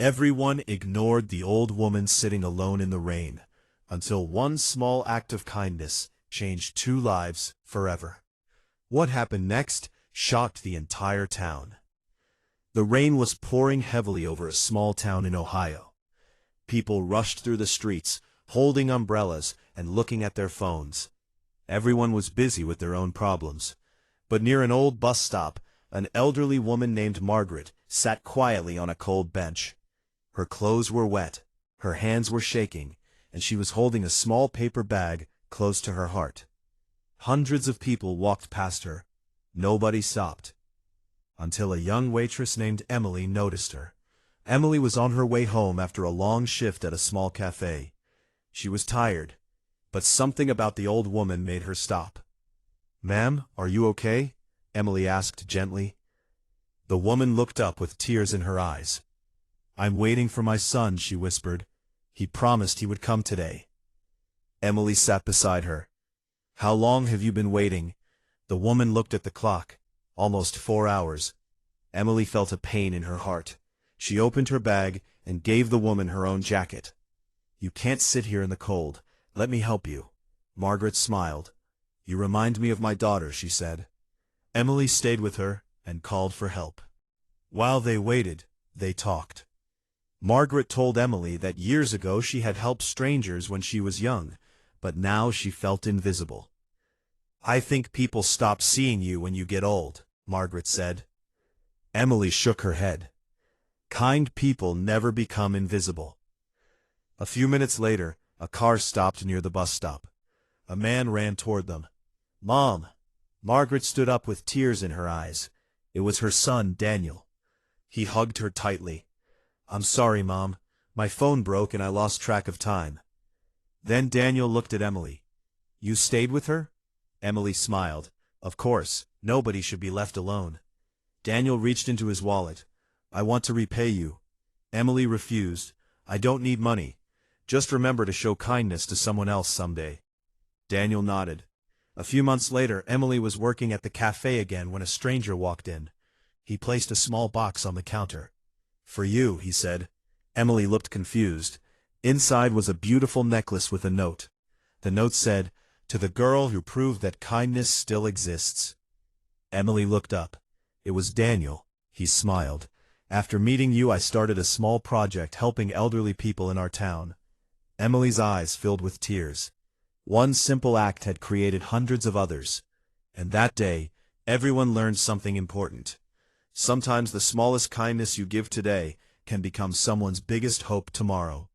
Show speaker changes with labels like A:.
A: Everyone ignored the old woman sitting alone in the rain, until one small act of kindness changed 2 lives forever. What happened next shocked the entire town. The rain was pouring heavily over a small town in Ohio. People rushed through the streets, holding umbrellas and looking at their phones. Everyone was busy with their own problems. But near an old bus stop, an elderly woman named Margaret sat quietly on a cold bench. Her clothes were wet, her hands were shaking, and she was holding a small paper bag close to her heart. Hundreds of people walked past her. Nobody stopped. Until a young waitress named Emily noticed her. Emily was on her way home after a long shift at a small cafe. She was tired, but something about the old woman made her stop. "Ma'am, are you okay?" Emily asked gently. The woman looked up with tears in her eyes. "I'm waiting for my son," she whispered. "He promised he would come today." Emily sat beside her. "How long have you been waiting?" The woman looked at the clock. "Almost 4 hours." Emily felt a pain in her heart. She opened her bag and gave the woman her own jacket. "You can't sit here in the cold. Let me help you." Margaret smiled. "You remind me of my daughter," she said. Emily stayed with her and called for help. While they waited, they talked. Margaret told Emily that years ago she had helped strangers when she was young, but now she felt invisible. "I think people stop seeing you when you get old," Margaret said. Emily shook her head. Kind people never become invisible. A few minutes later, a car stopped near the bus stop. A man ran toward them. "Mom!" Margaret stood up with tears in her eyes. It was her son, Daniel. He hugged her tightly. "I'm sorry, Mom. My phone broke and I lost track of time." Then Daniel looked at Emily. "You stayed with her?" Emily smiled. "Of course, nobody should be left alone." Daniel reached into his wallet. "I want to repay you." Emily refused. "I don't need money. Just remember to show kindness to someone else someday." Daniel nodded. A few months later, Emily was working at the cafe again when a stranger walked in. He placed a small box on the counter. "For you," he said. Emily looked confused. Inside was a beautiful necklace with a note. The note said, "To the girl who proved that kindness still exists." Emily looked up. It was Daniel. He smiled. "After meeting you, I started a small project helping elderly people in our town." Emily's eyes filled with tears. One simple act had created hundreds of others. And that day, everyone learned something important. Sometimes the smallest kindness you give today can become someone's biggest hope tomorrow.